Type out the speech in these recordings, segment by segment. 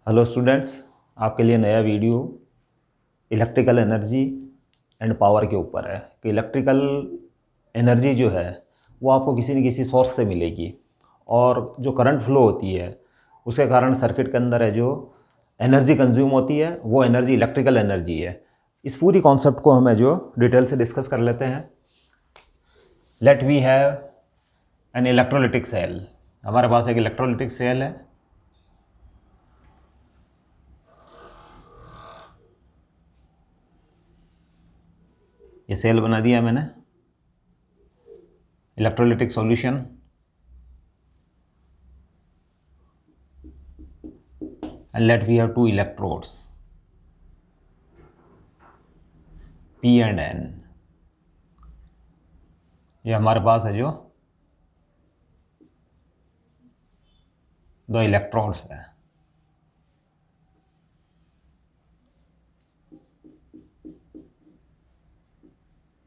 Hello students, आपके लिए नया video electrical energy and power के ऊपर है कि इलेक्ट्रिकल एनर्जी जो है वो आपको किसी न किसी सोर्स से मिलेगी और जो करंट फ्लो होती है उसके कारण सर्किट के अंदर है जो एनर्जी कंज्यूम होती है वो एनर्जी इलेक्ट्रिकल एनर्जी है। इस पूरी कॉन्सेप्ट को हमें जो डिटेल से डिस्कस कर लेते हैं। Let we have an electrolytic cell. हमारे पास एक इलेक्ट्रोलिटिक सेल है। ये सेल बना दिया मैंने। Electrolytic solution, and let we have two electrodes P and N। ये हमारे पास है जो दो इलेक्ट्रोड्स है।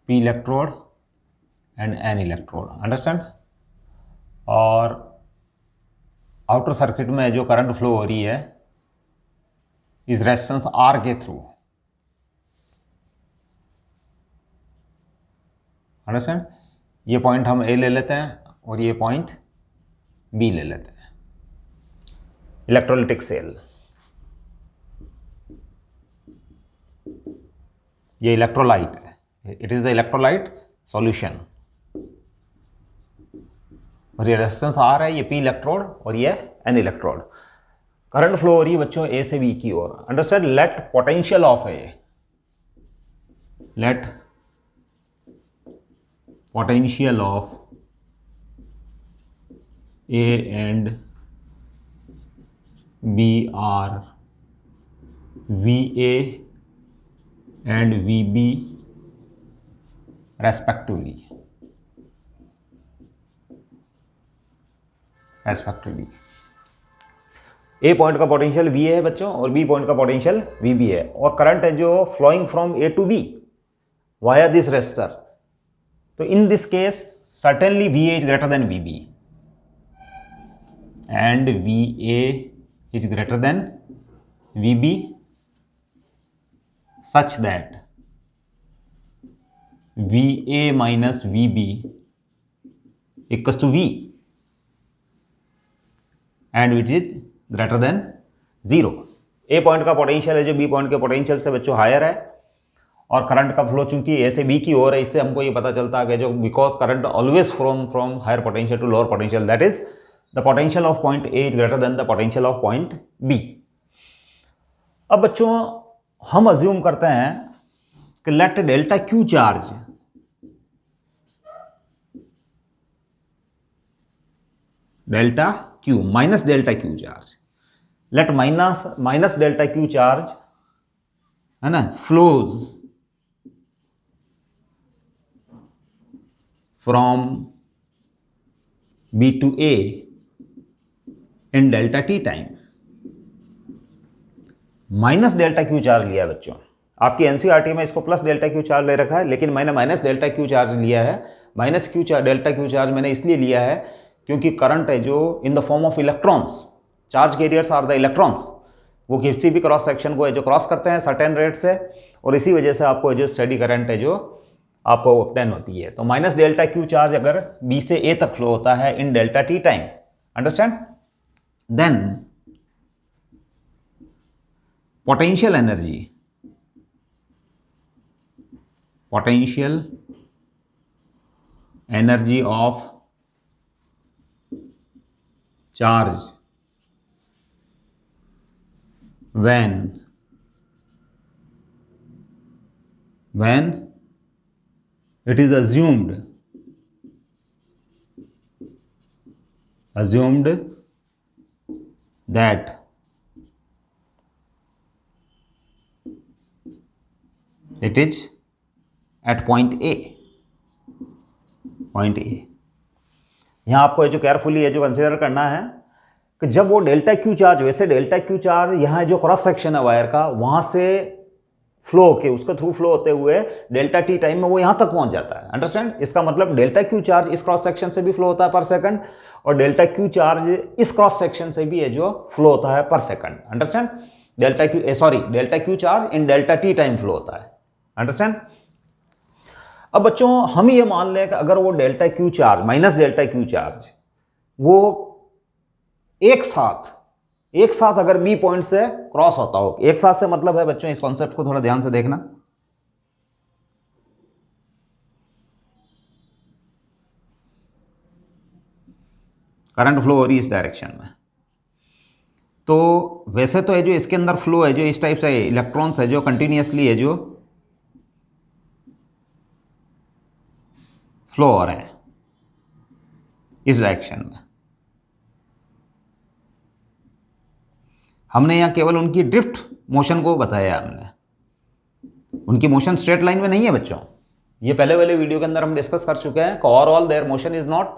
P electrode and N electrode, understand. और आउटर सर्किट में जो करंट फ्लो हो रही है इस रेजिस्टेंस R के थ्रू, अंडरस्टैंड। ये पॉइंट हम A ले लेते हैं और ये पॉइंट B ले लेते हैं। इलेक्ट्रोलिटिक सेल, ये इलेक्ट्रोलाइट है। It is the electrolyte solution और ये रेजिस्टेंस R है, ये P इलेक्ट्रोड और ये N इलेक्ट्रोड। करंट फ्लो हो रही है बच्चों A से B की ओर, understand. Let potential of A, let potential of A and B are VA and VB respectively। A point का पोटेंशियल V है बच्चों और B पॉइंट का पोटेंशियल VB है और करंट है जो flowing from A to B via this resistor. तो in this case certainly VA is greater than VB and VA is greater than VB such that VA minus VB equals to V and which is greater than 0। A point का potential है जो B point के potential से बच्चों higher है और current का flow चूंकि A से B की ओर है, इससे हमको ये पता चलता है कि जो because current always from higher potential to lower potential, that is the potential of point A is greater than the potential of point B। अब बच्चों हम अज्यूम करते हैं कि let delta Q charge delta q minus delta Q charge, let minus delta Q charge है ना flows from B to A in delta T time. Minus delta Q charge लिया है बच्चों। आपकी एनसीईआरटी में इसको प्लस डेल्टा क्यू चार्ज ले रखा है, लेकिन मैंने माइनस डेल्टा क्यू चार्ज लिया है। माइनस डेल्टा क्यू चार्ज मैंने इसलिए लिया है क्योंकि करंट है जो in the form of electrons, charge carriers are the electrons, वो किसी भी क्रॉस सेक्शन को है जो क्रॉस करते हैं सर्टेन रेट से और इसी वजह से आपको जो स्टेडी करंट है जो आपको ऑब्टेन होती है। तो माइनस डेल्टा क्यू चार्ज अगर B से A तक फ्लो होता है in delta T time, understand, then potential energy of charge when it is assumed that it is at point A। यहां आपको जो केयरफुली है जो कंसीडर करना है कि जब वो डेल्टा क्यू चार्ज, वैसे डेल्टा क्यू चार्ज यहां जो क्रॉस सेक्शन है वायर का वहां से फ्लो होके उसके थ्रू फ्लो होते हुए डेल्टा टी टाइम में वो यहाँ तक पहुँच जाता है। अंडरस्टैंड? इसका मतलब डेल्टा क्यू चार्ज इस क्रॉस सेक्शन से भी फ्लो होता है पर सेकंड, और डेल्टा क्यू चार्ज इस क्रॉस सेक्शन से भी है जो फ्लो होता है पर second. Understand? Delta Q charge in delta T time flow होता है। अंडरस्टैंड? अब बच्चों हम ये मान लें कि अगर वो delta Q charge minus delta Q charge वो एक साथ अगर बी पॉइंट से क्रॉस होता हो, एक साथ से मतलब है बच्चों, इस कॉन्सेप्ट को थोड़ा ध्यान से देखना, करंट फ्लो हो रही इस डायरेक्शन में, तो वैसे तो है जो इसके अंदर फ्लो है जो इस टाइप से इलेक्ट्रॉन्स है जो कंटिन्यूअसली है जो फ्लो हो रहे हैं इस डायरेक्शन में। हमने यहाँ केवल उनकी ड्रिफ्ट मोशन को बताया, हमने उनकी मोशन स्ट्रेट लाइन में नहीं है बच्चों। ये पहले वाले वीडियो के अंदर हम डिस्कस कर चुके हैं, overall their motion is not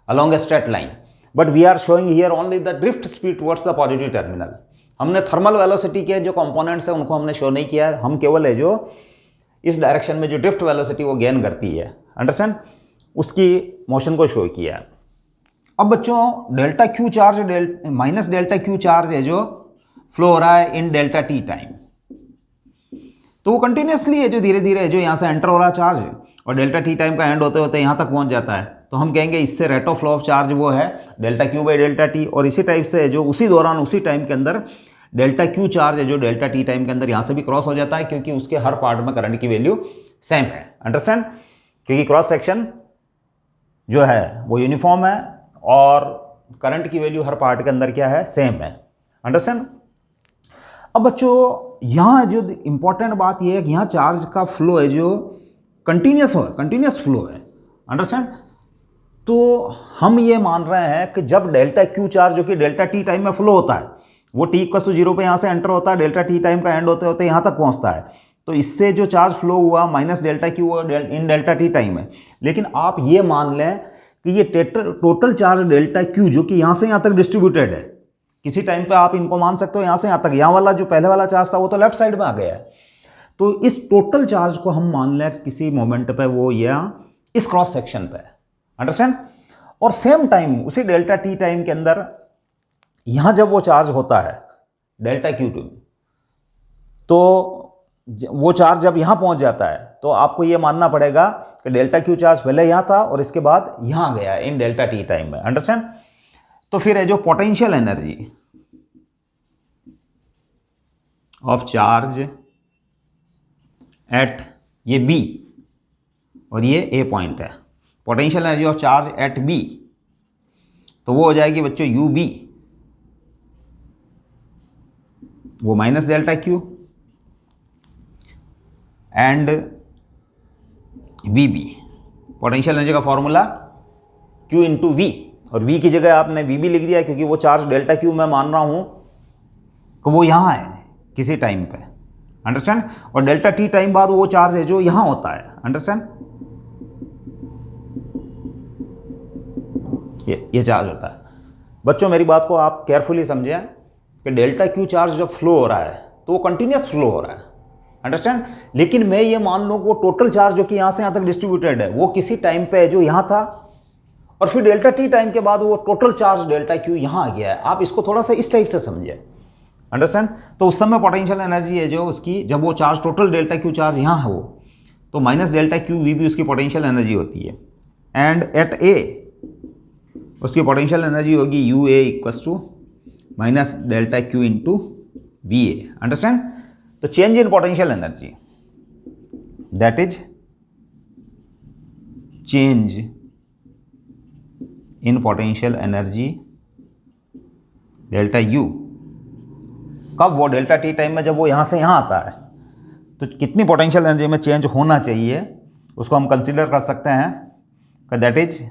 along a straight line but we are showing here only the drift speed towards the positive terminal. हमने थर्मल वेलोसिटी के जो कंपोनेंट्स हैं उनको हमने शो नहीं किया है, हम केवल है जो इस डायरेक्शन में जो ड्रिफ्ट वेलोसिटी वो गेन करती है, अंडरस्टैंड, उसकी मोशन को शो किया है। अब बच्चों delta Q charge minus delta Q charge है जो फ्लो हो रहा है इन डेल्टा टी टाइम, तो वो कंटिन्यूसली है जो धीरे धीरे जो यहाँ से एंटर हो रहा है चार्ज, और डेल्टा टी टाइम का एंड होते होते यहाँ तक पहुँच जाता है, तो हम कहेंगे इससे rate of flow of charge वो है delta Q by delta T. और इसी टाइप से जो उसी दौरान उसी टाइम के अंदर डेल्टा क्यू चार्ज है जो डेल्टा टी टाइम के अंदर यहाँ से भी क्रॉस हो जाता है, क्योंकि उसके हर पार्ट में करंट की वैल्यू सेम है। अंडरस्टैंड? क्योंकि क्रॉस सेक्शन जो है वो यूनिफॉर्म है और करंट की वैल्यू हर पार्ट के अंदर क्या है, सेम है। अंडरस्टैंड? अब बच्चों यहाँ जो इंपॉर्टेंट बात यह है कि यहाँ चार्ज का फ्लो है जो कंटिन्यूस फ्लो है। अंडरस्टैंड? तो हम ये मान रहे हैं कि जब डेल्टा क्यू चार्ज जो कि डेल्टा टी टाइम में फ्लो होता है वो टी इक्वल टू 0 पे यहाँ से एंटर होता है, डेल्टा टी टाइम का एंड होते होते यहाँ तक पहुँचता है, तो इससे जो चार्ज फ्लो हुआ minus delta Q in delta T time है। लेकिन आप ये मान लें कि ये टोटल चार्ज डेल्टा क्यू जो कि यहाँ से यहाँ तक डिस्ट्रीब्यूटेड है, किसी टाइम पे आप इनको मान सकते हो यहाँ से यहाँ तक, यहाँ वाला जो पहले वाला चार्ज था वो तो लेफ्ट साइड में आ गया है, तो इस टोटल चार्ज को हम मान लें किसी मोमेंट पे वो यहाँ इस क्रॉस सेक्शन पे है। अंडरस्टैंड? और सेम टाइम उसी डेल्टा टी टाइम के अंदर यहाँ जब वो चार्ज होता है डेल्टा क्यू टू, तो वो चार्ज जब यहाँ पहुँच जाता है तो आपको ये मानना पड़ेगा कि डेल्टा क्यू चार्ज पहले यहाँ था और इसके बाद यहाँ गया इन डेल्टा टी टाइम में। अंडरस्टैंड? तो फिर है जो potential energy of charge at ये बी और ये ए पॉइंट है, potential energy of charge at B, तो वो हो जाएगी बच्चों यू बी, वो minus delta Q and V B. Potential energy का फॉर्मूला क्यू इंटू वी, और वी की जगह आपने वी बी लिख दिया क्योंकि वो चार्ज डेल्टा क्यू मैं मान रहा हूं कि वो यहां है किसी टाइम पे। अंडरस्टैंड? और डेल्टा टी टाइम बाद वो चार्ज है जो यहां होता है। अंडरस्टैंड? ये चार्ज होता है। बच्चों मेरी बात को आप केयरफुली समझें कि डेल्टा क्यू चार्ज जब फ्लो हो रहा है तो वो कंटिन्यूस फ्लो हो रहा है। अंडरस्टैंड? लेकिन मैं ये मान लूँ वो टोटल चार्ज जो कि यहाँ से यहाँ तक डिस्ट्रीब्यूटेड है वो किसी टाइम पे है जो यहाँ था, और फिर डेल्टा टी टाइम के बाद वो टोटल चार्ज डेल्टा क्यू यहाँ आ गया है। आप इसको थोड़ा सा इस टाइप से समझिए। अंडरस्टैंड? तो उस समय पोटेंशियल एनर्जी है जो उसकी, जब वो charge total delta Q charge यहाँ है वो, तो माइनस डेल्टा क्यू वी भी उसकी पोटेंशियल एनर्जी होती है, एंड एट ए उसकी पोटेंशियल एनर्जी होगी U A equals to minus delta Q into V A. Understand? तो change in potential energy that is change in potential energy delta U, कब? वो delta T time में जब वो यहाँ से यहाँ आता है, तो कितनी पोटेंशियल एनर्जी में चेंज होना चाहिए उसको हम कंसीडर कर सकते हैं कि that is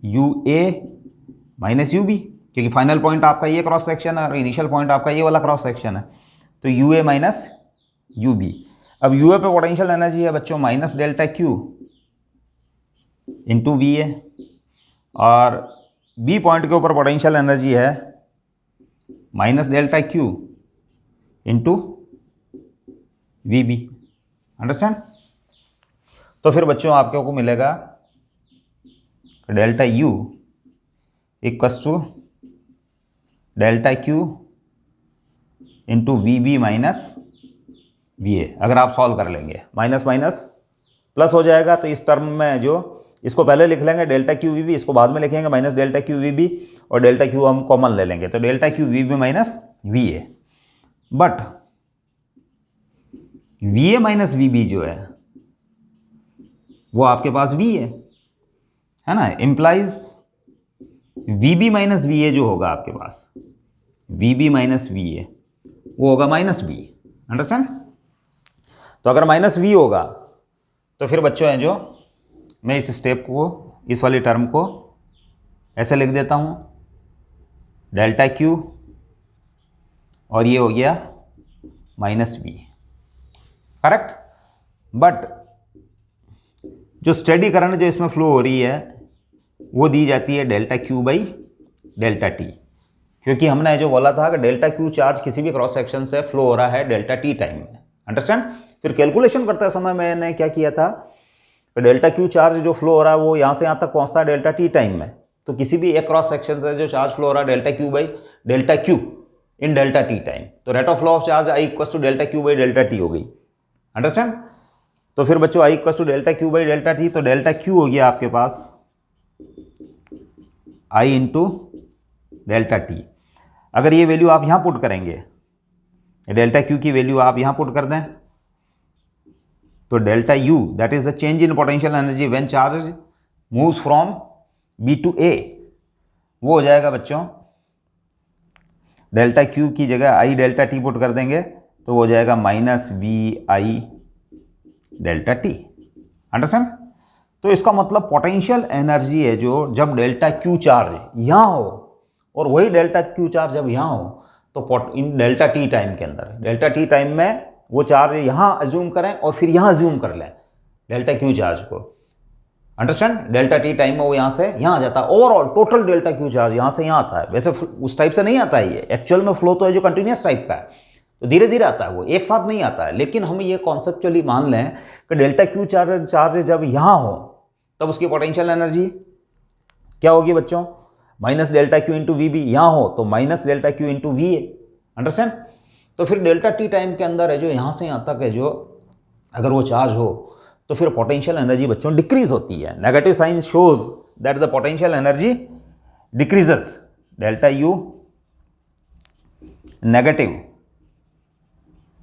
U A minus U B, क्योंकि फाइनल पॉइंट आपका ये क्रॉस सेक्शन है और इनिशियल पॉइंट आपका ये वाला क्रॉस सेक्शन है, तो U A minus U B. अब यू ए पे पोटेंशियल एनर्जी है बच्चों minus delta Q into V A, और बी पॉइंट के ऊपर पोटेंशियल एनर्जी है minus delta Q into V B. Understand? तो फिर बच्चों आपको को मिलेगा delta U equals to delta Q into V B minus V A. अगर आप सॉल्व कर लेंगे माइनस माइनस प्लस हो जाएगा, तो इस टर्म में जो इसको पहले लिख लेंगे डेल्टा क्यू वी बी, इसको बाद में लिखेंगे minus delta Q V B, और डेल्टा क्यू हम कॉमन ले लेंगे तो delta Q V B minus V A. But V A minus V B जो है वो आपके पास वी है ना, implies V B minus V A जो होगा आपके पास, V B minus V A वो होगा माइनस वी। अंडरस्टैंड? तो अगर माइनस वी होगा तो फिर बच्चों हैं जो मैं इस स्टेप को, इस वाली टर्म को ऐसे लिख देता हूं, डेल्टा क्यू और ये हो गया माइनस वी। करेक्ट? बट जो स्टेडी करंट जो इसमें फ्लो हो रही है वो दी जाती है delta Q by delta T, क्योंकि हमने जो बोला था कि डेल्टा क्यू चार्ज किसी भी क्रॉस सेक्शन से फ्लो हो रहा है डेल्टा टी टाइम में। अंडरस्टैंड? फिर कैलकुलेशन करते समय मैंने क्या किया था, डेल्टा क्यू चार्ज जो फ्लो हो रहा है वो यहाँ से यहाँ तक पहुँचता है डेल्टा टी टाइम में, तो किसी भी एक क्रॉस सेक्शन से जो चार्ज फ्लो हो रहा है delta Q by delta Q in delta T time, तो rate of flow of charge I equal to delta Q by delta T हो गई। अंडरस्टैंड? तो फिर बच्चों I equal to delta Q by delta T, तो delta Q हो गया आपके पास आई इंटू डेल्टा टी। अगर ये वैल्यू आप यहाँ पुट करेंगे, डेल्टा क्यू की वैल्यू आप यहाँ पुट कर दें, तो delta U that is the change in potential energy when charge moves from B to A, वो हो जाएगा बच्चों डेल्टा क्यू की जगह आई डेल्टा टी पुट कर देंगे तो वो हो जाएगा minus V I delta T. Understand? तो इसका मतलब पोटेंशियल एनर्जी है जो जब डेल्टा क्यू चार्ज यहाँ हो और वही डेल्टा क्यू चार्ज जब यहाँ हो, तो इन डेल्टा टी टाइम के अंदर, डेल्टा टी टाइम में वो चार्ज यहाँ अज्यूम करें और फिर यहाँ अज्यूम कर लें डेल्टा क्यू चार्ज को। अंडरस्टैंड? डेल्टा टी टाइम में वो यहाँ से यहाँ आ जाता है, overall total delta Q charge यहाँ से यहाँ आता है। वैसे उस टाइप से नहीं आता है ये, एक्चुअल में फ्लो तो है जो कंटिन्यूस टाइप का है, तो धीरे धीरे आता है, वो एक साथ नहीं आता है। लेकिन हम ये कॉन्सेप्चुअली मान लें कि डेल्टा क्यू चार्ज जब यहाँ हो तब उसकी पोटेंशियल एनर्जी क्या होगी बच्चों, minus delta Q into V B. यहाँ हो तो minus delta Q into V A. Understand? तो फिर डेल्टा टी टाइम के अंदर है जो यहाँ से यहाँ तक है जो अगर वो चार्ज हो तो फिर पोटेंशियल एनर्जी बच्चों डिक्रीज होती है। Negative sign shows that the potential energy decreases. Delta U negative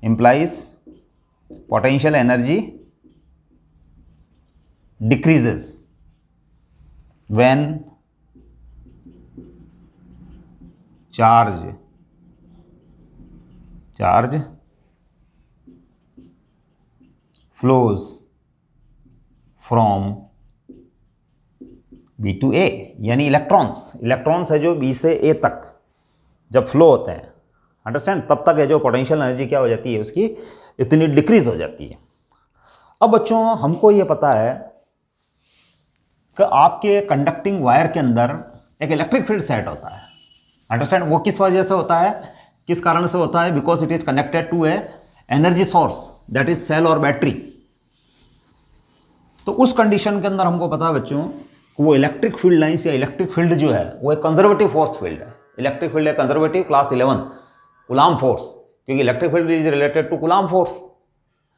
implies potential energy decreases when charge flows from B to A, यानी इलेक्ट्रॉन्स है जो B से A तक जब फ्लो होते हैं, अंडरस्टैंड, तब तक है जो पोटेंशियल एनर्जी क्या हो जाती है उसकी इतनी डिक्रीज हो जाती है। अब बच्चों हमको ये पता है कि आपके कंडक्टिंग वायर के अंदर एक इलेक्ट्रिक फील्ड सेट होता है। अंडरस्टैंड? वो किस वजह से होता है, किस कारण से होता है? Because it is connected to a energy source that is cell और बैटरी। तो उस कंडीशन के अंदर हमको पता है बच्चों वो इलेक्ट्रिक फील्ड लाइन्स या इलेक्ट्रिक फील्ड जो है वो एक कंजर्वेटिव फोर्स फील्ड है। इलेक्ट्रिक फील्ड है कंजर्वेटिव, क्लास 11 कूलाम फोर्स, क्योंकि electric field is related to Coulomb force,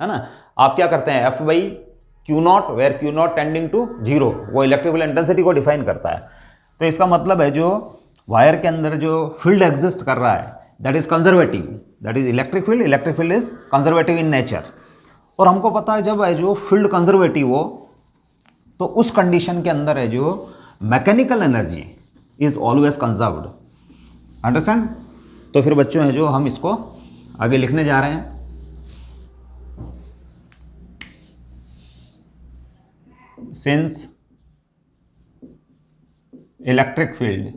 है ना। आप क्या करते हैं, F by Q naught where Q naught tending to 0, वो इलेक्ट्रिक फील्ड इंटेंसिटी को डिफाइन करता है। तो इसका मतलब है जो वायर के अंदर जो फील्ड एग्जिस्ट कर रहा है that is conservative, that is electric field is conservative in nature. और हमको पता है जब है जो फील्ड कंजर्वेटिव हो तो उस कंडीशन के अंदर है जो mechanical energy is always conserved. Understand? तो फिर बच्चों है जो हम इसको आगे लिखने जा रहे हैं। Since electric field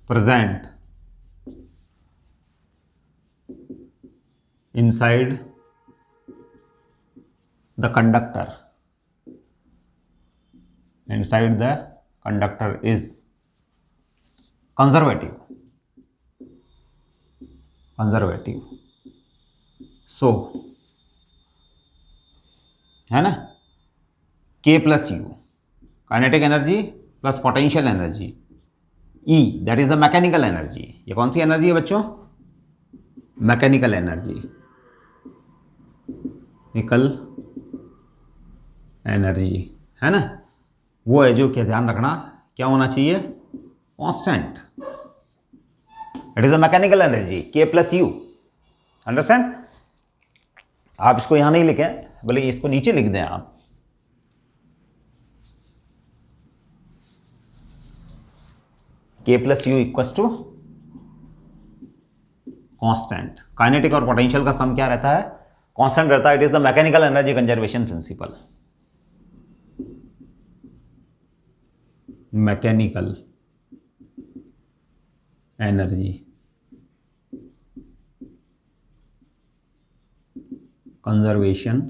present inside the conductor is conservative, conservative. So है ना, K plus U kinetic energy plus potential energy, E that is the mechanical energy. ये कौन सी एनर्जी है बच्चों? मैकेनिकल एनर्जी, निकल एनर्जी है ना, वो है जो क्या ध्यान रखना क्या होना चाहिए? Constant. It is a mechanical energy K plus you. Understand? आप इसको यहां नहीं लिखें, बोले इसको नीचे लिख दें आप। K plus U equal to constant. Kinetic और पोटेंशियल का सम क्या रहता है? कांस्टेंट रहता है। It is the mechanical energy conservation principle. Mechanical energy conservation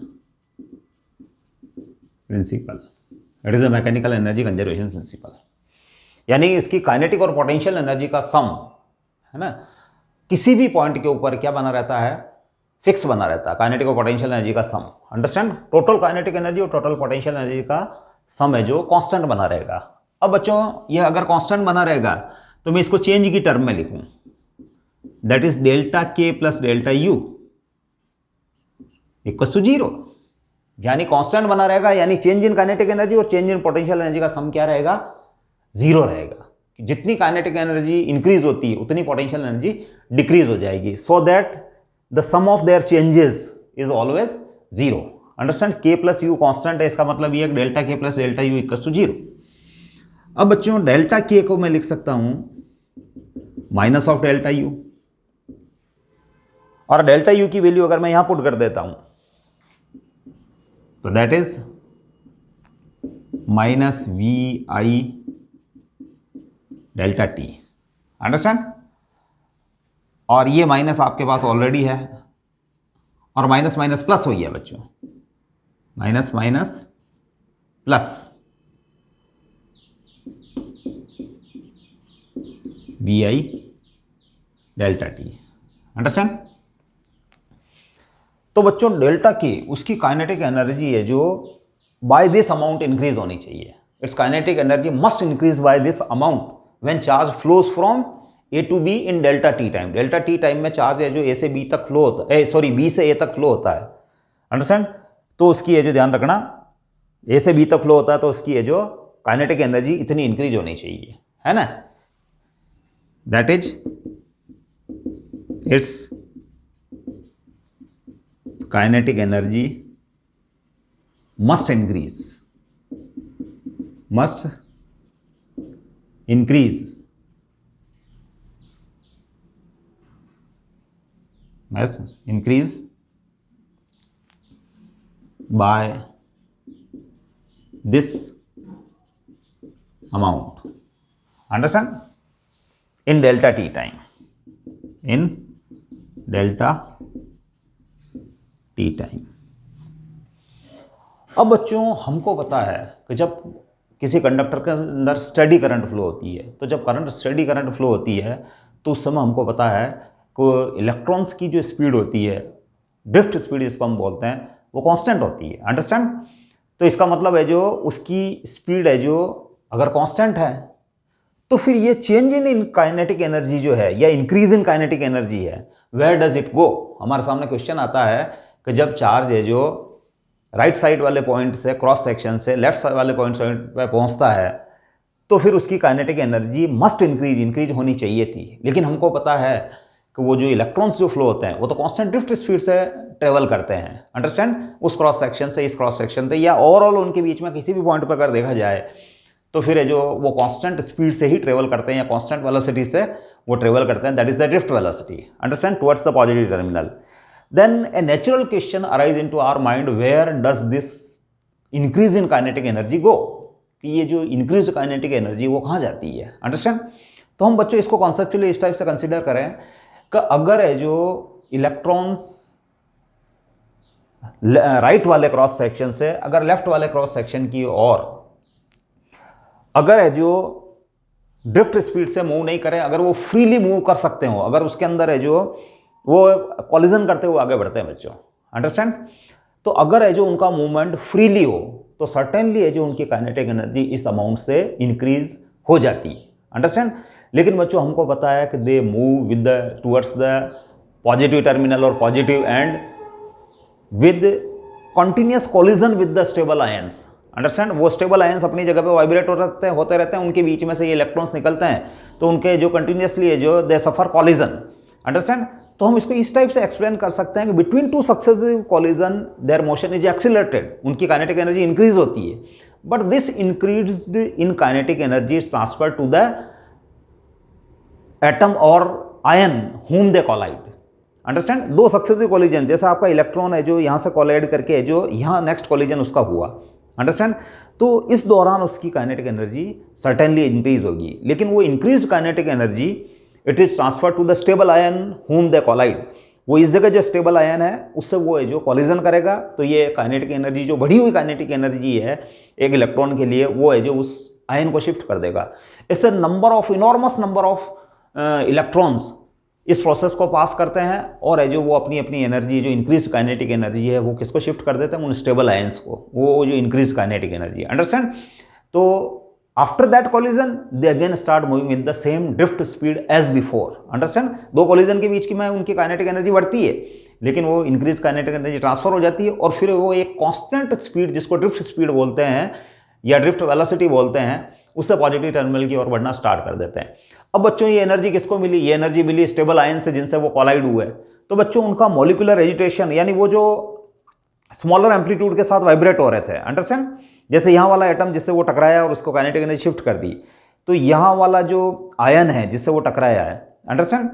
principle. It is a mechanical energy conservation principle. यानी इसकी काइनेटिक और पोटेंशियल एनर्जी का सम है ना, किसी भी पॉइंट के ऊपर क्या बना रहता है? फिक्स बना रहता है। काइनेटिक और पोटेंशियल एनर्जी का सम, अंडरस्टैंड? टोटल काइनेटिक एनर्जी और टोटल पोटेंशियल एनर्जी का सम है जो कांस्टेंट बना रहेगा। अब बच्चों ये अगर कांस्टेंट बना रहेगा तो मैं इसको चेंज की टर्म में लिखूं, that is delta K plus delta U equal to 0। यानी कांस्टेंट बना रहेगा, यानी चेंज इन काइनेटिक एनर्जी और चेंज इन पोटेंशियल एनर्जी का सम क्या रहेगा? 0 रहेगा। जितनी काइनेटिक एनर्जी इंक्रीज होती है उतनी पोटेंशियल एनर्जी डिक्रीज हो जाएगी, so that the sum of their changes is always 0। Understand? K plus U constant है, इसका मतलब ये delta K plus delta U equal to 0। अब बच्चों डेल्टा K को मैं लिख सकता हूं माइनस ऑफ डेल्टा यू, और डेल्टा यू की वैल्यू अगर मैं यहां पुट कर देता हूं तो that is minus VI delta T। Understand? और ये माइनस आपके पास ऑलरेडी है, और माइनस माइनस प्लस हो गया बच्चों, minus minus plus VI delta T। Understand? तो बच्चों डेल्टा K उसकी काइनेटिक एनर्जी है जो बाय दिस अमाउंट इंक्रीज होनी चाहिए। It's kinetic energy must increase by this amount when charge flows from A to B in delta T time. Delta T time में charge है जो A से B तक flow होता है, सॉरी B से A तक फ्लो होता है। अंडरस्टैंड? तो उसकी है जो ध्यान रखना, A से B तक फ्लो होता है तो उसकी है जो काइनेटिक एनर्जी इतनी इंक्रीज होनी चाहिए, है ना, that is it's kinetic energy must increase by this amount, understand, in delta T time, in delta T time। अब बच्चों हमको पता है कि जब किसी कंडक्टर के अंदर स्टेडी करंट फ्लो होती है, तो जब स्टेडी करंट फ्लो होती है तो उस समय हमको पता है कि इलेक्ट्रॉन्स की जो स्पीड होती है, ड्रिफ्ट स्पीड जिसको हम बोलते हैं, वो कांस्टेंट होती है। अंडरस्टैंड? तो इसका मतलब है जो उसकी स्पीड है जो अगर कांस्टेंट है तो फिर ये चेंज इन काइनेटिक एनर्जी जो है या इंक्रीज इन काइनेटिक एनर्जी है, वेयर डज इट गो? हमारे सामने क्वेश्चन आता है कि जब चार्ज है जो राइट साइड वाले पॉइंट से क्रॉस सेक्शन से लेफ्ट साइड वाले पॉइंट पे पहुंचता है तो फिर उसकी काइनेटिक एनर्जी मस्ट इंक्रीज होनी चाहिए थी। लेकिन हमको पता है कि वो जो इलेक्ट्रॉन्स जो फ्लो होते हैं वो तो कांस्टेंट ड्रिफ्ट स्पीड से ट्रेवल करते हैं। अंडरस्टैंड? उस क्रॉस सेक्शन से इस क्रॉस सेक्शन से या ओवरऑल उनके बीच में किसी भी पॉइंट पर अगर देखा जाए तो फिर है जो वो कांस्टेंट स्पीड से ही ट्रेवल करते हैं या कांस्टेंट वेलोसिटी से वो ट्रेवल करते हैं, that is the drift velocity. Understand? Towards the positive terminal. Then a natural question arise into our mind, where does this increase in kinetic energy go? कि ये जो इंक्रीज काइनेटिक एनर्जी वो कहाँ जाती है? अंडरस्टैंड? तो हम बच्चों इसको कॉन्सेप्चुअली इस टाइप से कंसिडर करें कि अगर है जो इलेक्ट्रॉन्स राइट वाले क्रॉस सेक्शन से अगर लेफ्ट वाले क्रॉस सेक्शन की ओर अगर है जो ड्रिफ्ट स्पीड से मूव नहीं करें, अगर वो फ्रीली मूव कर सकते हो, अगर उसके अंदर है जो वो कॉलिजन करते हुए आगे बढ़ते हैं बच्चों, अंडरस्टैंड। तो अगर है जो उनका मूवमेंट फ्रीली हो तो सर्टेनली है जो उनकी काइनेटिक एनर्जी इस अमाउंट से इंक्रीज हो जाती है, अंडरस्टैंड। लेकिन बच्चों हमको पता है कि they move with the towards the positive terminal और positive end with continuous collision with the stable ions, understand. वो स्टेबल आयंस अपनी जगह पे वाइब्रेट होते रहते हैं, उनके बीच में से ये इलेक्ट्रॉन्स निकलते हैं, तो उनके जो कंटिन्यूसली है जो दे सफर कॉलिजन, अंडरस्टैंड। तो हम इसको इस टाइप से एक्सप्लेन कर सकते हैं कि between two successive collision their motion is accelerated, उनकी काइनेटिक एनर्जी इंक्रीज होती है, but this increased in kinetic energy is transfer to the atom और ion whom they collide, understand. दो सक्सेसिव कॉलिजन, जैसा आपका इलेक्ट्रॉन है जो यहाँ से कॉलाइड करके है जो यहाँ नेक्स्ट कॉलिजन उसका हुआ, अंडरस्टैंड। तो इस दौरान उसकी काइनेटिक एनर्जी सर्टेनली इंक्रीज होगी, लेकिन वो increased kinetic energy it is transfer to the stable ion whom they collide। वो इस जगह जो स्टेबल आयन है उससे वो है जो कॉलिजन करेगा, तो ये काइनेटिक एनर्जी जो बढ़ी हुई काइनेटिक एनर्जी है एक इलेक्ट्रॉन के लिए, वो है जो उस आयन को शिफ्ट कर देगा। इससे इनॉर्मस नंबर ऑफ इलेक्ट्रॉन्स इस प्रोसेस को पास करते हैं और है जो वो अपनी अपनी एनर्जी जो इंक्रीज काइनेटिक एनर्जी है वो किसको शिफ्ट कर देते हैं, उन स्टेबल आयंस को, वो जो इंक्रीज काइनेटिक एनर्जी, अंडरस्टैंड। तो after that collision they again start moving with the same drift speed as before, understand. दो कॉलिजन के बीच की में उनकी काइनेटिक एनर्जी बढ़ती है, लेकिन वो इंक्रीज काइनेटिक एनर्जी ट्रांसफर हो जाती है और फिर वो एक कांस्टेंट स्पीड जिसको ड्रिफ्ट स्पीड बोलते हैं या ड्रिफ्ट वेलोसिटी बोलते हैं, उससे पॉजिटिव टर्मिनल की ओर बढ़ना स्टार्ट कर देते हैं। अब बच्चों ये एनर्जी किसको मिली, ये एनर्जी मिली स्टेबल आयन से जिनसे वो कॉलाइड हुए। तो बच्चों उनका मॉलिक्यूलर एजिटेशन यानी वो जो स्मॉलर एम्पलीट्यूड के साथ वाइब्रेट हो रहे थे, अंडरस्टैंड। जैसे यहाँ वाला एटम जिससे वो टकराया और उसको काइनेटिक एनर्जी शिफ्ट कर दी, तो यहाँ वाला जो आयन है जिससे वो टकराया है, अंडरस्टैंड,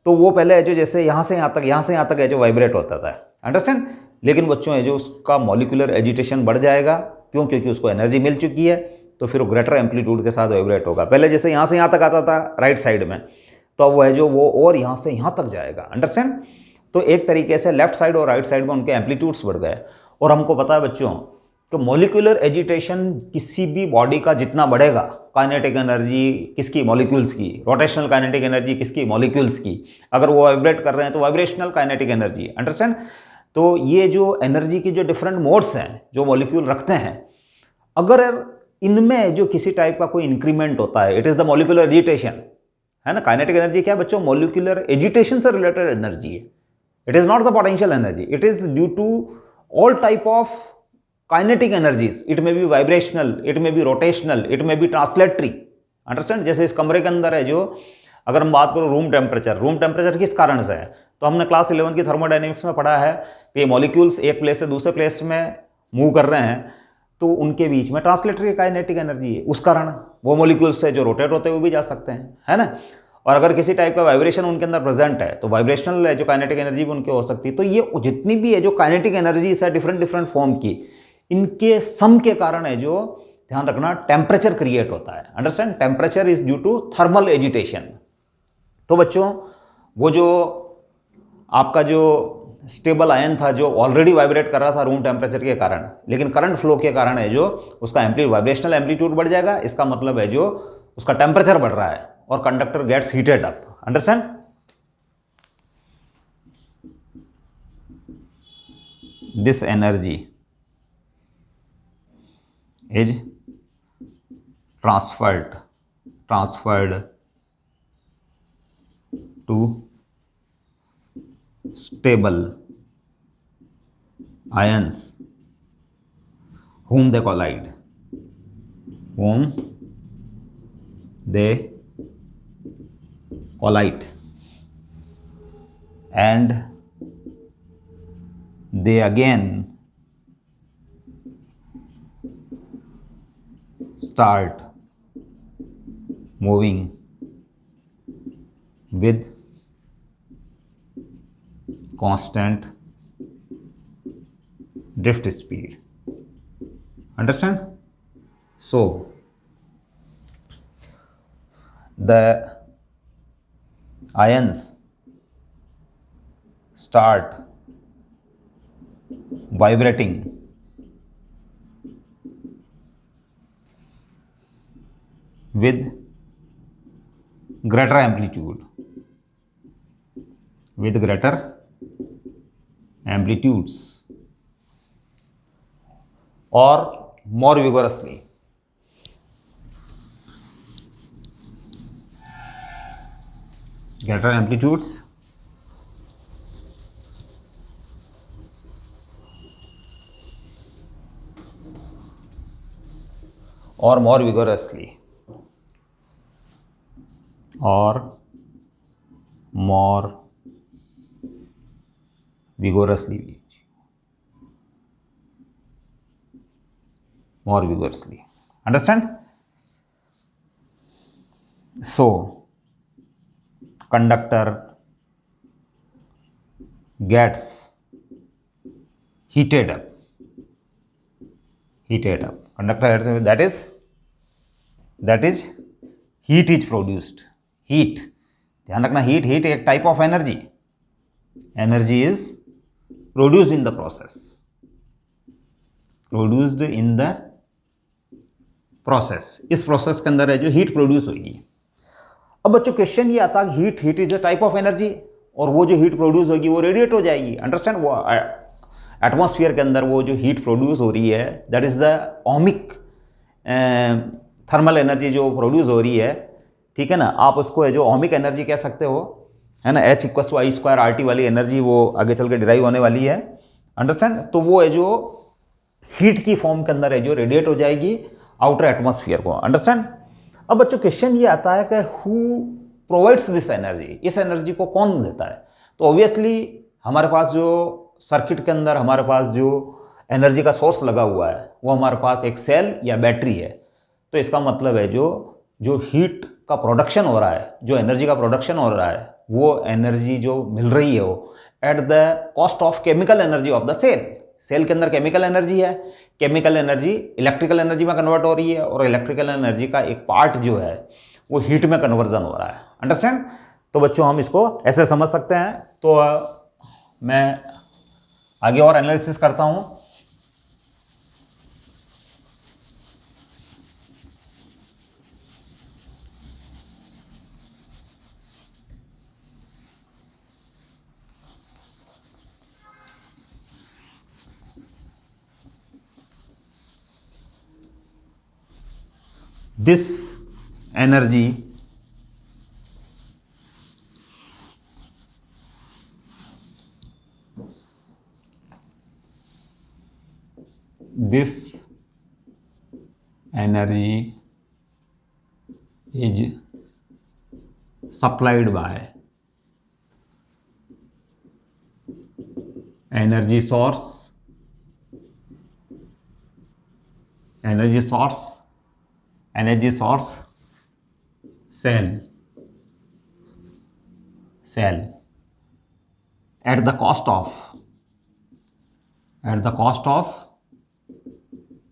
तो वो पहले है जो जैसे यहाँ से यहाँ तक है जो वाइब्रेट होता था, अंडरस्टैंड। लेकिन बच्चों है जो उसका मॉलिक्यूलर एजिटेशन बढ़ जाएगा, क्यों, क्योंकि उसको एनर्जी मिल चुकी है, तो फिर वो ग्रेटर एम्पलीट्यूड के साथ वाइब्रेट होगा। पहले जैसे यहाँ से यहाँ तक आता था राइट साइड में, तो अब वो है जो वो और यहाँ से यहाँ तक जाएगा, अंडरस्टैंड। तो एक तरीके से लेफ्ट साइड और राइट साइड में उनके एम्पलीट्यूड्स बढ़ गए। और हमको पता है बच्चों कि मॉलिक्यूलर एजिटेशन किसी भी बॉडी का जितना बढ़ेगा, काइनेटिक एनर्जी किसकी, मॉलिक्यूल्स की, रोटेशनल काइनेटिक एनर्जी किसकी, मॉलिक्यूल्स की, अगर वो वाइब्रेट कर रहे हैं तो वाइब्रेशनल काइनेटिक एनर्जी, अंडरस्टैंड। तो ये जो एनर्जी की जो डिफरेंट मोड्स हैं जो मॉलिक्यूल रखते हैं, अगर इनमें जो किसी टाइप का कोई इंक्रीमेंट होता है, it is the molecular agitation, है ना। काइनेटिक एनर्जी क्या है बच्चों, मॉलिक्यूलर एजिटेशन से रिलेटेड एनर्जी है। It is not the potential energy, it is due to all type of kinetic energies. It may be vibrational, it may be rotational, it may be translatory, understand. जैसे इस कमरे के अंदर है जो, अगर हम बात करो रूम टेम्परेचर किस कारण से है, तो हमने क्लास 11 की थर्मोडायनेमिक्स में पढ़ा है कि मॉलिक्यूल्स एक प्लेस से दूसरे प्लेस में मूव कर रहे हैं, तो उनके बीच में ट्रांसलेटरी काइनेटिक एनर्जी है, उस कारण वो मॉलिक्यूल्स है जो रोटेट होते हुए भी जा सकते हैं, है ना। और अगर किसी टाइप का वाइब्रेशन उनके अंदर प्रेजेंट है तो वाइब्रेशनल है जो काइनेटिक एनर्जी भी उनके हो सकती है। तो ये जितनी भी है जो काइनेटिक एनर्जी है डिफरेंट फॉर्म की, इनके सम के कारण है जो, ध्यान रखना, टेम्परेचर क्रिएट होता है, understand. Temperature is due to thermal agitation. तो बच्चों वो जो आपका जो स्टेबल आयन था जो ऑलरेडी वाइब्रेट कर रहा था रूम टेम्परेचर के कारण, लेकिन करंट फ्लो के कारण है जो उसका वाइब्रेशनल एम्पलीट्यूड बढ़ जाएगा। इसका मतलब है जो उसका टेम्परेचर बढ़ रहा है और conductor gets heated up, understand. This energy is transferred to stable ions whom they collide and they again start moving with constant drift speed, understand. So the ions start vibrating with greater amplitude with greater amplitudes or more vigorously. Greater amplitudes or more vigorously, or more vigorously, more vigorously. Understand? So conductor gets heated up. Conductor gets, that is heat is produced. Heat, ध्यान रखना, heat एक type of energy is produced in the process. इस process के अंदर है जो heat produce होगी. अब बच्चों क्वेश्चन ये आता है heat is a type of energy, और वो जो हीट प्रोड्यूस होगी वो रेडिएट हो जाएगी. अंडरस्टैंड? वो एटमॉस्फेयर के अंदर वो जो हीट प्रोड्यूस हो रही है, that is the ohmic thermal energy जो प्रोड्यूस हो रही है. ठीक है ना? आप उसको है जो ओमिक एनर्जी कह सकते हो, है ना. H=I²RT वाली एनर्जी वो आगे चल के डिराइव होने वाली है. अंडरस्टैंड? तो वो है जो हीट की फॉर्म के अंदर है जो रेडिएट हो जाएगी आउटर एटमॉस्फेयर को. अंडरस्टैंड? अब बच्चों क्वेश्चन ये आता है कि हु प्रोवाइड्स दिस एनर्जी, इस एनर्जी को कौन देता है? तो ऑब्वियसली हमारे पास जो सर्किट के अंदर हमारे पास जो एनर्जी का सोर्स लगा हुआ है वो हमारे पास एक सेल या बैटरी है. तो इसका मतलब है जो हीट का प्रोडक्शन हो रहा है, जो एनर्जी का प्रोडक्शन हो रहा है, वो एनर्जी जो मिल रही है वो at the cost of chemical energy of the cell. Cell के अंदर केमिकल एनर्जी है, केमिकल एनर्जी इलेक्ट्रिकल एनर्जी में कन्वर्ट हो रही है, और इलेक्ट्रिकल एनर्जी का एक पार्ट जो है वो हीट में कन्वर्जन हो रहा है. अंडरस्टैंड? तो बच्चों हम इसको ऐसे समझ सकते हैं. तो मैं आगे और एनालिसिस करता हूं. This energy is supplied by energy source cell at the cost of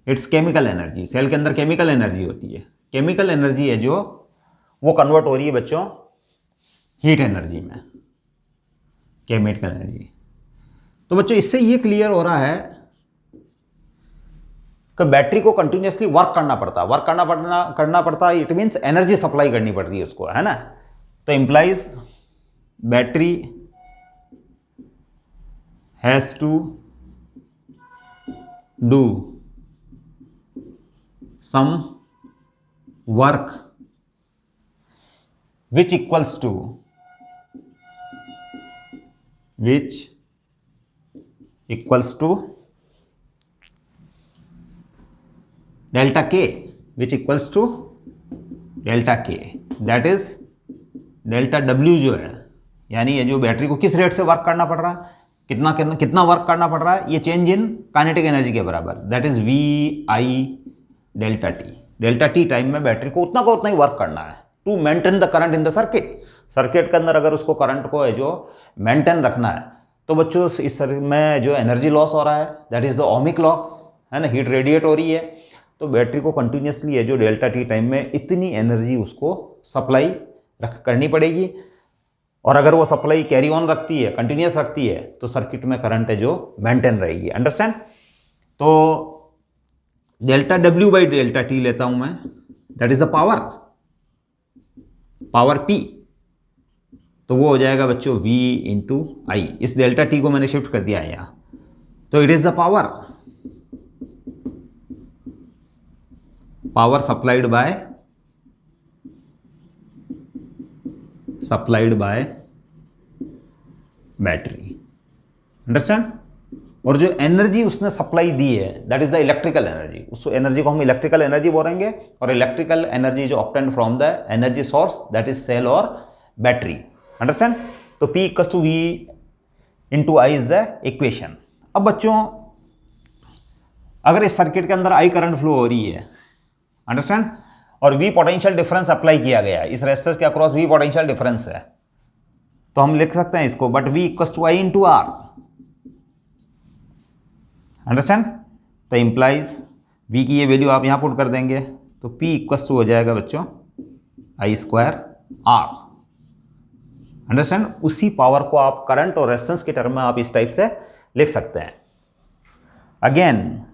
its chemical energy. Cell के अंदर केमिकल एनर्जी होती है. केमिकल एनर्जी है जो वो कन्वर्ट हो रही है बच्चों हीट एनर्जी में, केमिकल एनर्जी. तो बच्चों इससे ये क्लियर हो रहा है कि बैटरी को कंटिन्यूसली वर्क करना पड़ता. इट मीन्स एनर्जी सप्लाई करनी पड़ रही है उसको, है ना. तो implies battery has to do some work which equals to delta k, that is delta w जो है, यानी ये जो बैटरी को किस रेट से वर्क करना पड़ रहा है, कितना वर्क करना पड़ रहा है, ये चेंज इन काइनेटिक एनर्जी के बराबर, that is VI delta T time में बैटरी को उतना ही वर्क करना है to maintain the current in the circuit के अंदर. अगर उसको करंट को है जो मेंटेन रखना है, तो बच्चों इस सर्किट में जो एनर्जी लॉस हो रहा है that is the ohmic loss, है ना. हीट रेडिएट हो रही है, तो बैटरी को कंटिन्यूसली है जो डेल्टा टी टाइम में इतनी एनर्जी उसको सप्लाई करनी पड़ेगी. और अगर वो सप्लाई कैरी ऑन रखती है, कंटिन्यूस रखती है, तो सर्किट में करंट है जो मेंटेन रहेगी. अंडरस्टैंड? तो delta W by delta T लेता हूं मैं, that is the power P. तो वो हो जाएगा बच्चों V इंटू आई। इस डेल्टा टी को मैंने शिफ्ट कर दिया है यहाँ, तो it is the power supplied by battery. Understand? और जो एनर्जी उसने सप्लाई दी है that is the electrical energy. उस एनर्जी को हम इलेक्ट्रिकल एनर्जी बोलेंगे, और इलेक्ट्रिकल एनर्जी जो obtained from the energy source that is cell और बैटरी। अंडरस्टैंड? तो P equals to V into I is the equation. अब बच्चों अगर इस सर्किट के अंदर I करंट फ्लो हो रही है, अंडरस्टैंड, और V पोटेंशियल डिफरेंस अप्लाई किया गया है, इस रेजिस्टेंस के अक्रॉस V पोटेंशियल डिफरेंस है, तो हम लिख सकते हैं इसको but V equals to I into R। Understand? तो इंप्लाइज V की ये वैल्यू आप यहां पुट कर देंगे, तो P इक्वल्स टू हो जाएगा बच्चों I स्क्वायर R। अंडरस्टैंड? उसी पावर को आप करंट और रेजिस्टेंस के टर्म में आप इस टाइप से लिख सकते हैं। अगेन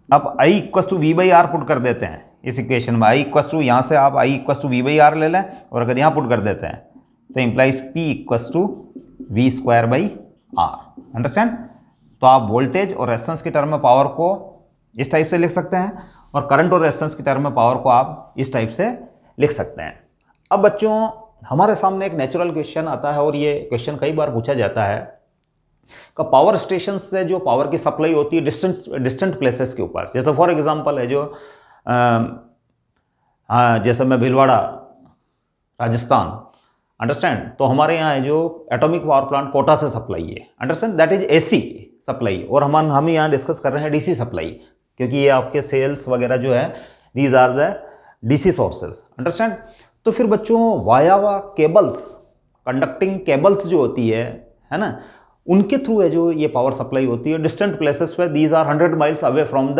अब I equals to V by R put कर देते हैं इस इक्वेशन में। I इक्वल्स टू यहाँ से आप I equals to V by R ले लें, और अगर यहाँ पुट कर देते हैं तो implies P equals to V square by R. Understand? तो आप वोल्टेज और रेजिस्टेंस के टर्म में पावर को इस टाइप से लिख सकते हैं, और करंट और रेजिस्टेंस के टर्म में पावर को आप इस टाइप से लिख सकते हैं। अब बच्चों हमारे सामने एक नेचुरल क्वेश्चन आता है, और ये क्वेश्चन कई बार पूछा जाता है कि पावर स्टेशन से जो पावर की सप्लाई होती है डिस्टेंट प्लेसेस के ऊपर, जैसे फॉर एग्जांपल है जो जैसे मैं भीलवाड़ा राजस्थान, अंडरस्टैंड, तो हमारे यहाँ है जो एटॉमिक पावर प्लांट कोटा से सप्लाई है, understand, that is AC supply, और हम यहाँ डिस्कस कर रहे हैं DC सप्लाई, क्योंकि ये आपके सेल्स वगैरह जो है these are the DC sources. Understand? तो फिर बच्चों वाया केबल्स, कंडक्टिंग केबल्स जो होती है ना, उनके थ्रू है जो ये पावर सप्लाई होती है डिस्टेंट प्लेसेस पे। These are 100 miles away from the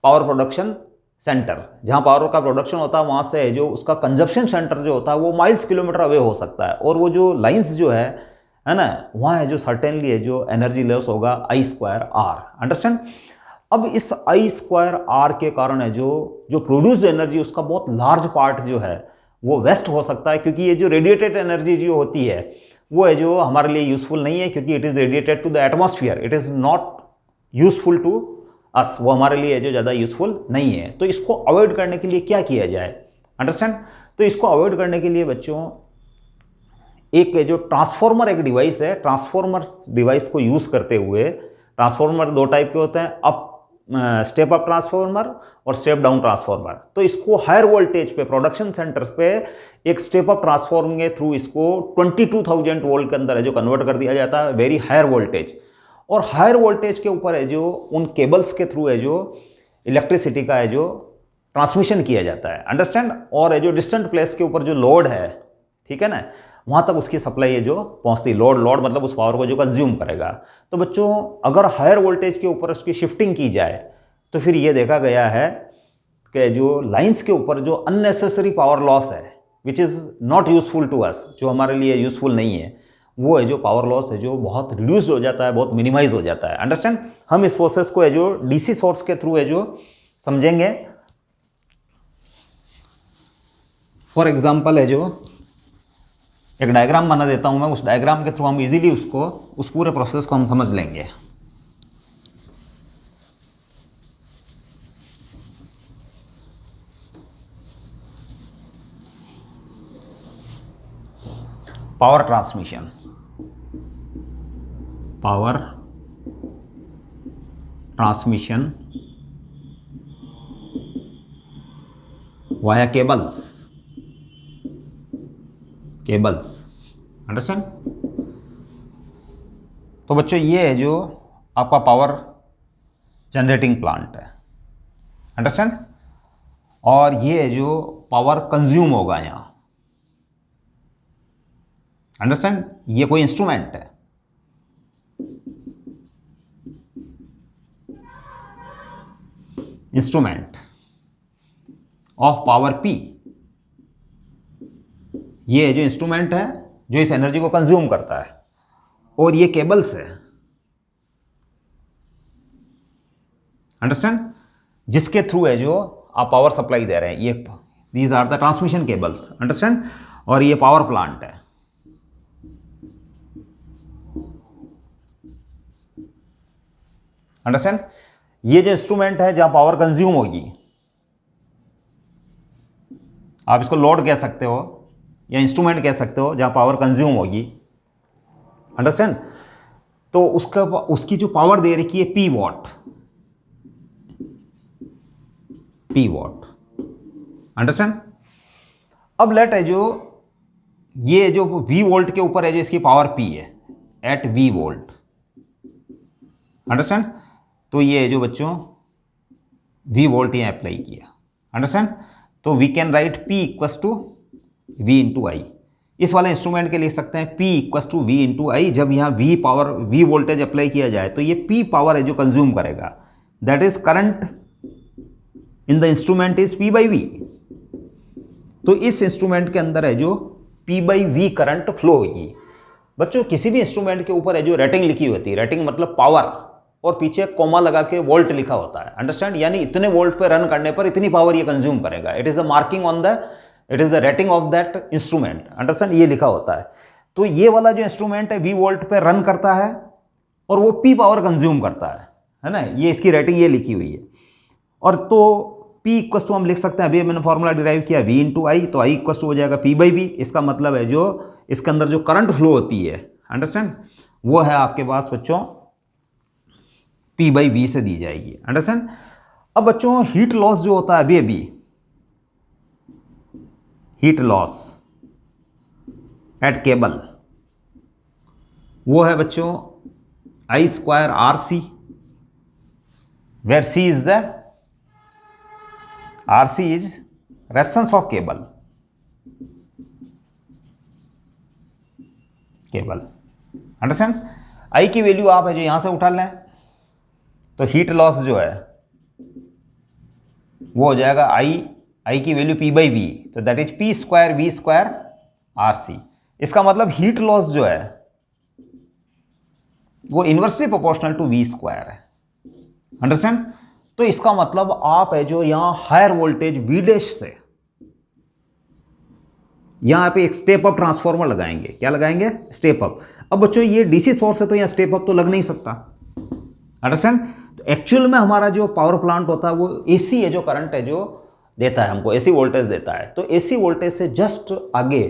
power production centre. जहाँ पावर का प्रोडक्शन होता है वहाँ से है जो उसका कंजप्शन सेंटर जो होता है वो माइल्स किलोमीटर अवे हो सकता है, और वो जो लाइन्स जो है ना, वहाँ है जो सर्टेनली है जो एनर्जी लॉस होगा I स्क्वायर R। अंडरस्टैंड? अब इस I स्क्वायर R के कारण है जो प्रोड्यूस्ड एनर्जी उसका बहुत लार्ज पार्ट जो है वो वेस्ट हो सकता है, क्योंकि ये जो रेडिएटेड एनर्जी जो होती है वो है जो हमारे लिए यूजफुल नहीं है, क्योंकि it is radiated to the atmosphere, it is not useful to us, वो हमारे लिए जो ज़्यादा यूजफुल नहीं है। तो इसको अवॉइड करने के लिए क्या किया जाए? अंडरस्टैंड? तो इसको अवॉइड करने के लिए बच्चों एक जो ट्रांसफॉर्मर एक डिवाइस है, ट्रांसफॉर्मर डिवाइस को यूज़ करते हुए, ट्रांसफॉर्मर दो टाइप के होते हैं, स्टेप अप ट्रांसफॉर्मर और स्टेप डाउन ट्रांसफॉर्मर। तो इसको हायर वोल्टेज पे प्रोडक्शन सेंटर्स पे एक स्टेप अप ट्रांसफॉर्मर के थ्रू इसको 22,000 वोल्ट के अंदर है जो कन्वर्ट कर दिया जाता है, वेरी हायर वोल्टेज। और हायर वोल्टेज के ऊपर है जो उन केबल्स के थ्रू है जो इलेक्ट्रिसिटी का है जो ट्रांसमिशन किया जाता है। अंडरस्टैंड? और है जो डिस्टेंट प्लेस के ऊपर जो लोड है, ठीक है ना, वहाँ तक उसकी सप्लाई है जो पहुँचती। लोड मतलब उस पावर को जो कंज्यूम करेगा। तो बच्चों अगर हायर वोल्टेज के ऊपर उसकी शिफ्टिंग की जाए तो फिर ये देखा गया है कि जो लाइंस के ऊपर जो अननेसेसरी पावर लॉस है which is not useful to us, जो हमारे लिए यूजफुल नहीं है, वो है जो पावर लॉस है जो बहुत रिड्यूस हो जाता है, बहुत मिनिमाइज हो जाता है। अंडरस्टैंड? हम इस प्रोसेस को है जो DC सोर्स के थ्रू है जो समझेंगे। फॉर एग्जाम्पल है जो एक डायग्राम बना देता हूं मैं, उस डायग्राम के थ्रू हम इजीली उस पूरे प्रोसेस को हम समझ लेंगे। Power transmission, via cables, understand? तो बच्चों ये है जो आपका पावर जनरेटिंग प्लांट है, अंडरस्टैंड? और ये है जो पावर कंज्यूम होगा यहाँ, अंडरस्टैंड? ये कोई इंस्ट्रूमेंट है, इंस्ट्रूमेंट ऑफ पावर P। ये जो इंस्ट्रूमेंट है जो इस एनर्जी को कंज्यूम करता है, और ये केबल्स है, अंडरस्टैंड? जिसके थ्रू है जो आप पावर सप्लाई दे रहे हैं, ये these are the transmission cables, understand? और ये पावर प्लांट है। अंडरस्टैंड? ये जो इंस्ट्रूमेंट है जहां पावर कंज्यूम होगी, आप इसको लोड कह सकते हो या इंस्ट्रूमेंट कह सकते हो, जहां पावर कंज्यूम होगी। अंडरस्टैंड? तो उसकी जो पावर दे रखी है P what, P what. Understand? अब लेट है जो ये जो वी वोल्ट के ऊपर है जो इसकी पावर पी है एट वी वोल्ट। अंडरस्टैंड? तो ये जो बच्चों वी वोल्ट यहाँ अप्लाई किया। अंडरस्टैंड? तो we can write P equals to V into I. इस वाले इंस्ट्रूमेंट के लिख सकते हैं P equals to V into I. जब यहाँ V power V voltage apply किया जाए तो ये P पावर है जो कंज्यूम करेगा, that is current in the instrument is P by V। तो इस इंस्ट्रूमेंट के अंदर है जो P by V current flow होगी। बच्चों किसी भी इंस्ट्रूमेंट के ऊपर है जो रेटिंग लिखी होती है, रेटिंग मतलब पावर, और पीछे कोमा लगा के वोल्ट लिखा होता है। अंडरस्टैंड? यानी इतने वोल्ट पे रन करने पर इतनी पावर ये कंज्यूम करेगा। It is the marking on the, it is the rating of that instrument. Understand? ये लिखा होता है। तो ये वाला जो इंस्ट्रूमेंट है V वोल्ट पे रन करता है और वो P पावर कंज्यूम करता है ना? ये इसकी रेटिंग ये लिखी हुई है। और तो P इक्वस टू हम लिख सकते हैं, अभी मैंने फॉर्मूला डिराइव किया V इंटू आई, तो I इक्वस टू हो जाएगा P बाई V। इसका मतलब है जो इसके अंदर जो करंट फ्लो होती है, अंडरस्टैंड, वो है आपके पास बच्चों P बाई V से दी जाएगी। अंडरस्टैंड? अब बच्चों हीट लॉस जो होता है अभी हीट लॉस एट केबल, वो है बच्चों I square RC, where C is the, RC is resistance of cable. Understand? I की वैल्यू आप है जो यहां से उठा लें, तो हीट लॉस जो है वो हो जाएगा I की वैल्यू P बाई V, तो that is P square V square RC। इसका मतलब हीट लॉस जो है वो inversely proportional to V square है। अंडरस्टैंड? तो इसका मतलब आप है जो यहां हायर वोल्टेज V डैश से यहां पे एक स्टेप अप ट्रांसफार्मर लगाएंगे। क्या लगाएंगे? Step up. अब बच्चों ये डीसी सोर्स है तो यहां स्टेप अप तो लग नहीं सकता। अंडरस्टैंड? तो एक्चुअल में हमारा जो पावर प्लांट होता है वो एसी है जो करंट है जो देता है हमको, एसी वोल्टेज देता है। तो एसी वोल्टेज से जस्ट आगे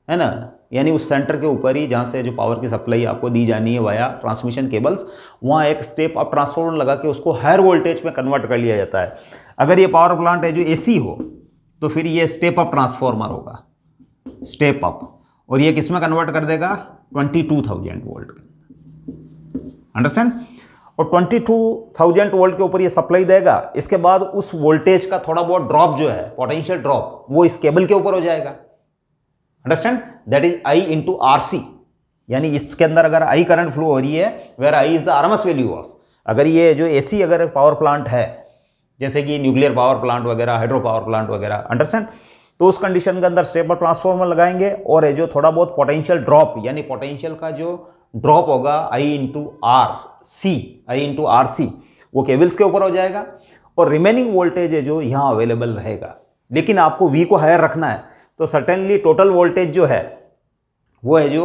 है ना, यानी उस सेंटर के ऊपर ही जहाँ से जो पावर की सप्लाई आपको दी जानी है वाया ट्रांसमिशन केबल्स, वहाँ एक स्टेप अप ट्रांसफार्मर लगा के उसको हायर वोल्टेज में कन्वर्ट कर लिया जाता है। अगर ये पावर प्लांट है जो एसी हो तो फिर ये स्टेप अप ट्रांसफार्मर होगा, स्टेप अप, और ये किस में कन्वर्ट कर देगा? 22,000 वोल्ट। अंडरस्टैंड? और 22,000 वोल्ट के ऊपर ये सप्लाई देगा। इसके बाद उस वोल्टेज का थोड़ा बहुत ड्रॉप जो है, पोटेंशियल ड्रॉप, वो इस केबल के ऊपर हो जाएगा। Understand? That is I into RC। यानी इसके अंदर अगर I करंट फ्लो हो रही है, where I is the RMS value of, अगर ये जो AC अगर पावर प्लांट है, जैसे कि न्यूक्लियर पावर प्लांट वगैरह, हाइड्रो पावर प्लांट वगैरह, अंडरस्टैंड, तो उस कंडीशन के अंदर स्टेप अप ट्रांसफार्मर लगाएंगे और ये जो थोड़ा बहुत पोटेंशियल ड्रॉप, यानी पोटेंशियल का जो ड्रॉप होगा I इंटू RC, वो केबल्स के ऊपर हो जाएगा और रिमेनिंग वोल्टेज है जो यहाँ अवेलेबल रहेगा। लेकिन आपको V को हायर रखना है तो सर्टेनली टोटल वोल्टेज जो है वो है जो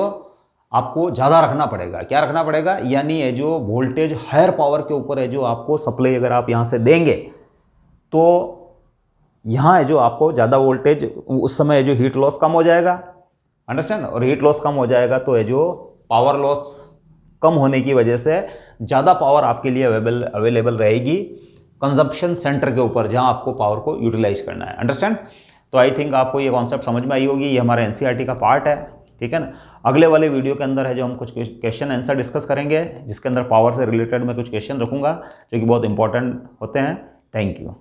आपको ज़्यादा रखना पड़ेगा। क्या रखना पड़ेगा? यानी है जो वोल्टेज हायर पावर के ऊपर है जो आपको सप्लाई अगर आप यहाँ से देंगे तो यहाँ है जो आपको ज़्यादा वोल्टेज, उस समय है जो हीट लॉस कम हो जाएगा। अंडरस्टैंड? और हीट लॉस कम हो जाएगा तो है जो पावर लॉस कम होने की वजह से ज़्यादा पावर आपके लिए अवेलेबल रहेगी कंजप्शन सेंटर के ऊपर जहाँ आपको पावर को यूटिलाइज करना है। अंडरस्टैंड? तो आई थिंक आपको ये कॉन्सेप्ट समझ में आई होगी। ये हमारा NCERT का पार्ट है, ठीक है ना। अगले वाले वीडियो के अंदर है जो हम कुछ क्वेश्चन आंसर डिस्कस करेंगे, जिसके अंदर पावर से रिलेटेड मैं कुछ क्वेश्चन रखूँगा जो कि बहुत इंपॉर्टेंट होते हैं। Thank you.